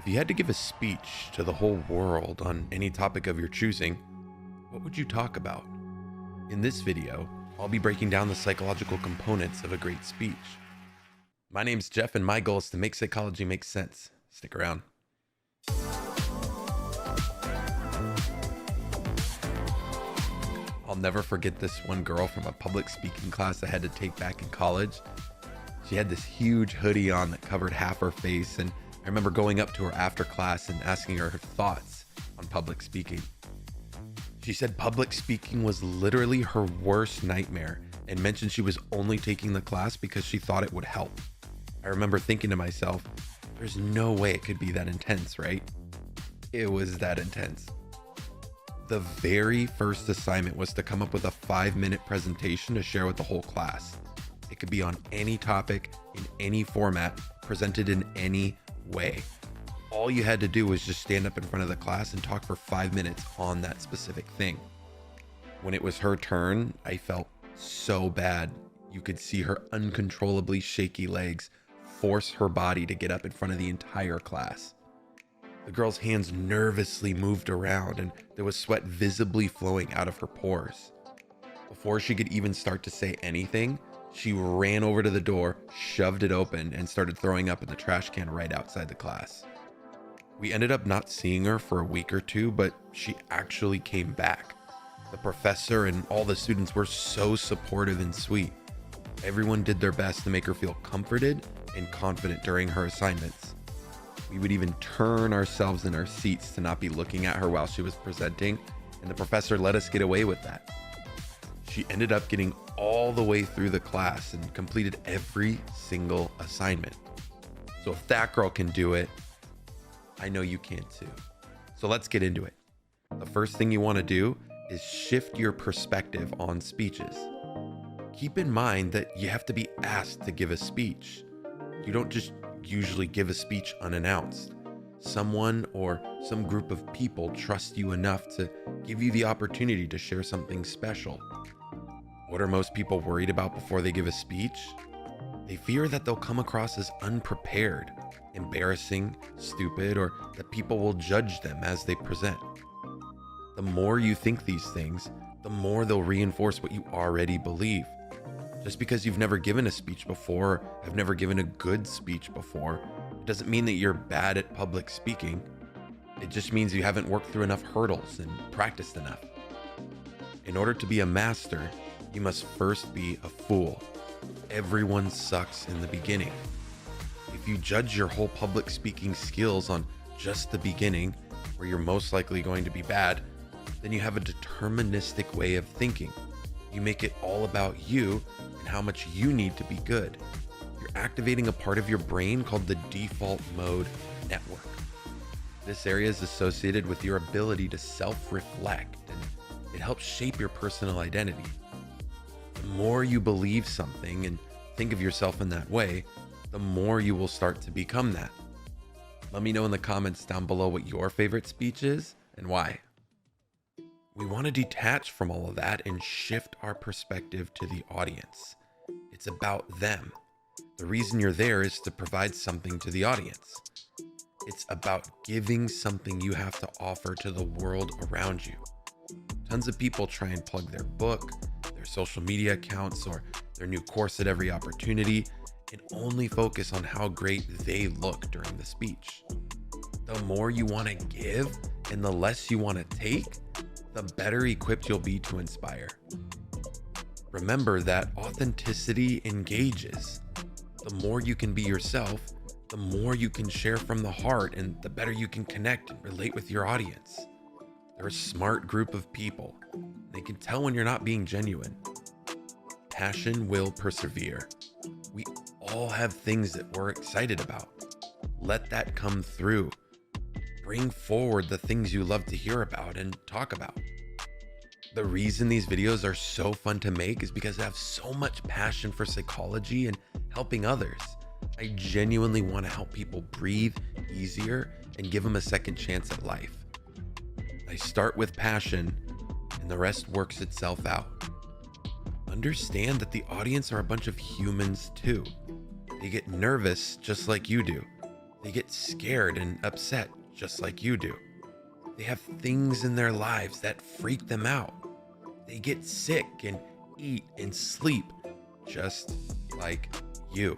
If you had to give a speech to the whole world on any topic of your choosing, what would you talk about? In this video, I'll be breaking down the psychological components of a great speech. My name's Jeff, and my goal is to make psychology make sense. Stick around. I'll never forget this one girl from a public speaking class I had to take back in college. She had this huge hoodie on that covered half her face, and I remember going up to her after class and asking her thoughts on public speaking. She said public speaking was literally her worst nightmare and mentioned she was only taking the class because she thought it would help. I remember thinking to myself, there's no way it could be that intense, right? It was that intense. The very first assignment was to come up with a 5-minute presentation to share with the whole class. It could be on any topic, in any format, presented in any way. All you had to do was just stand up in front of the class and talk for 5 minutes on that specific thing. When it was her turn, I felt so bad. You could see her uncontrollably shaky legs force her body to get up in front of the entire class. The girl's hands nervously moved around, and there was sweat visibly flowing out of her pores. Before she could even start to say anything, she ran over to the door, shoved it open, and started throwing up in the trash can right outside the class. We ended up not seeing her for a week or two, but she actually came back. The professor and all the students were so supportive and sweet. Everyone did their best to make her feel comforted and confident during her assignments. We would even turn ourselves in our seats to not be looking at her while she was presenting, and the professor let us get away with that. She ended up getting all the way through the class and completed every single assignment. So if that girl can do it, I know you can too. So let's get into it. The first thing you want to do is shift your perspective on speeches. Keep in mind that you have to be asked to give a speech. You don't just usually give a speech unannounced. Someone or some group of people trust you enough to give you the opportunity to share something special. What are most people worried about before they give a speech? They fear that they'll come across as unprepared, embarrassing, stupid, or that people will judge them as they present. The more you think these things, the more they'll reinforce what you already believe. Just because you've never given a speech before, or have never given a good speech before, it doesn't mean that you're bad at public speaking. It just means you haven't worked through enough hurdles and practiced enough. In order to be a master, you must first be a fool. Everyone sucks in the beginning. If you judge your whole public speaking skills on just the beginning, where you're most likely going to be bad, then you have a deterministic way of thinking. You make it all about you and how much you need to be good. You're activating a part of your brain called the default mode network. This area is associated with your ability to self-reflect, and it helps shape your personal identity. The more you believe something and think of yourself in that way, the more you will start to become that. Let me know in the comments down below what your favorite speech is and why. We want to detach from all of that and shift our perspective to the audience. It's about them. The reason you're there is to provide something to the audience. It's about giving something you have to offer to the world around you. Tons of people try and plug their book, their social media accounts, or their new course at every opportunity, and only focus on how great they look during the speech. The more you want to give and the less you want to take, the better equipped you'll be to inspire. Remember that authenticity engages. The more you can be yourself, the more you can share from the heart, and the better you can connect and relate with your audience. They're a smart group of people. They can tell when you're not being genuine. Passion will persevere. We all have things that we're excited about. Let that come through. Bring forward the things you love to hear about and talk about. The reason these videos are so fun to make is because I have so much passion for psychology and helping others. I genuinely want to help people breathe easier and give them a second chance at life. I start with passion, and the rest works itself out. Understand that the audience are a bunch of humans too. They get nervous just like you do. They get scared and upset just like you do. They have things in their lives that freak them out. They get sick and eat and sleep just like you.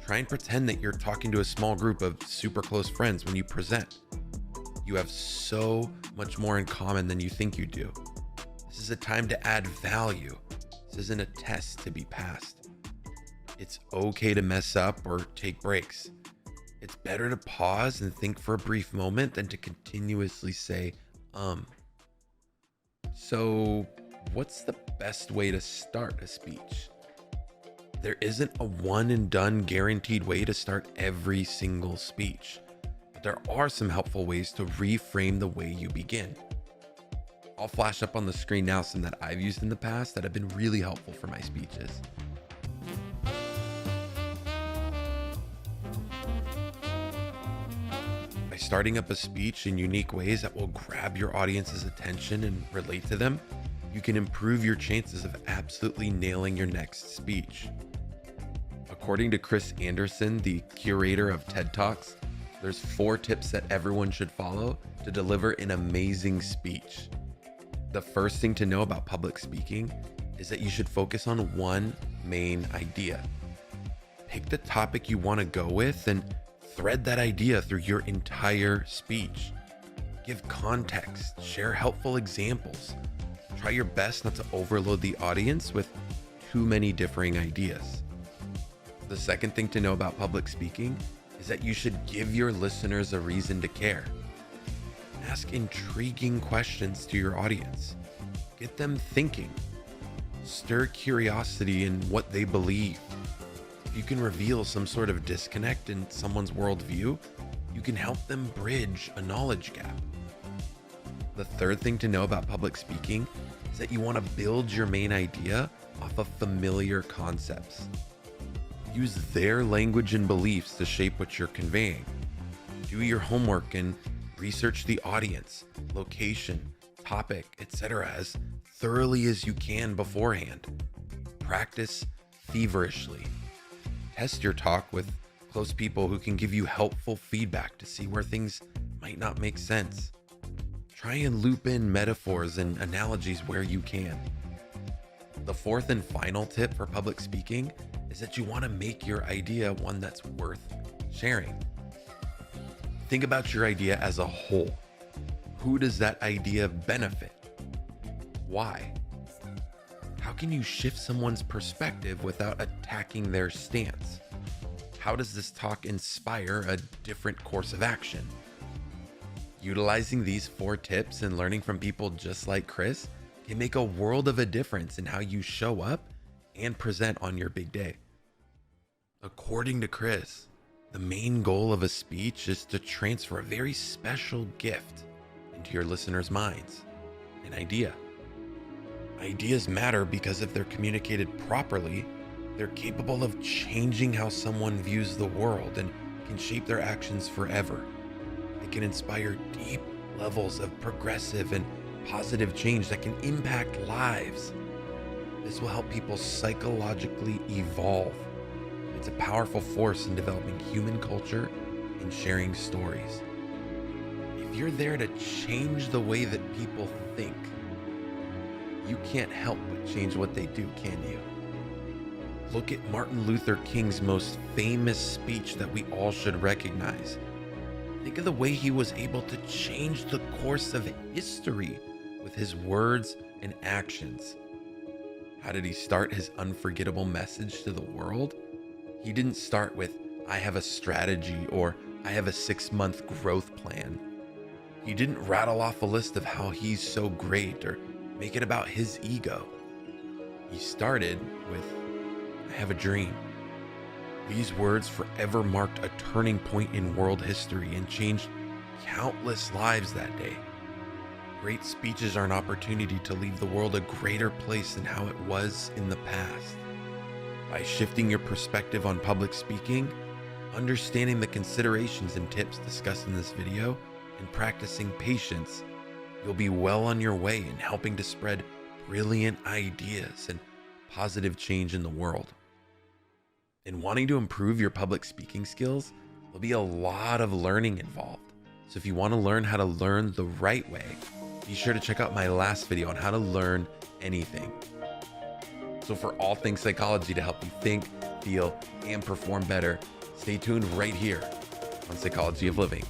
Try and pretend that you're talking to a small group of super close friends when you present. You have so much more in common than you think you do. This is a time to add value. This isn't a test to be passed. It's okay to mess up or take breaks. It's better to pause and think for a brief moment than to continuously say, So, what's the best way to start a speech? There isn't a one and done guaranteed way to start every single speech, but there are some helpful ways to reframe the way you begin. I'll flash up on the screen now some that I've used in the past that have been really helpful for my speeches. By starting up a speech in unique ways that will grab your audience's attention and relate to them, you can improve your chances of absolutely nailing your next speech. According to Chris Anderson, the curator of TED Talks, there's 4 tips that everyone should follow to deliver an amazing speech. The first thing to know about public speaking is that you should focus on one main idea. Pick the topic you want to go with and thread that idea through your entire speech. Give context, share helpful examples. Try your best not to overload the audience with too many differing ideas. The second thing to know about public speaking is that you should give your listeners a reason to care. Ask intriguing questions to your audience. Get them thinking. Stir curiosity in what they believe. If you can reveal some sort of disconnect in someone's worldview, you can help them bridge a knowledge gap. The third thing to know about public speaking is that you want to build your main idea off of familiar concepts. Use their language and beliefs to shape what you're conveying. Do your homework and research the audience, location, topic, etc. as thoroughly as you can beforehand. Practice feverishly. Test your talk with close people who can give you helpful feedback to see where things might not make sense. Try and loop in metaphors and analogies where you can. The fourth and final tip for public speaking is that you want to make your idea one that's worth sharing. Think about your idea as a whole. Who does that idea benefit? Why? How can you shift someone's perspective without attacking their stance? How does this talk inspire a different course of action? Utilizing these 4 tips and learning from people just like Chris can make a world of a difference in how you show up and present on your big day. According to Chris, the main goal of a speech is to transfer a very special gift into your listeners' minds, an idea. Ideas matter because if they're communicated properly, they're capable of changing how someone views the world and can shape their actions forever. They can inspire deep levels of progressive and positive change that can impact lives. This will help people psychologically evolve. It's a powerful force in developing human culture and sharing stories. If you're there to change the way that people think, you can't help but change what they do, can you? Look at Martin Luther King's most famous speech that we all should recognize. Think of the way he was able to change the course of history with his words and actions. How did he start his unforgettable message to the world? He didn't start with, I have a strategy or I have a 6-month growth plan. He didn't rattle off a list of how he's so great or make it about his ego. He started with, I have a dream. These words forever marked a turning point in world history and changed countless lives that day. Great speeches are an opportunity to leave the world a greater place than how it was in the past. By shifting your perspective on public speaking, understanding the considerations and tips discussed in this video, and practicing patience, you'll be well on your way in helping to spread brilliant ideas and positive change in the world. In wanting to improve your public speaking skills, There'll be a lot of learning involved. So if you want to learn how to learn the right way, be sure to check out my last video on how to learn anything. So for all things psychology to help you think, feel, and perform better, stay tuned right here on Psychology of Living.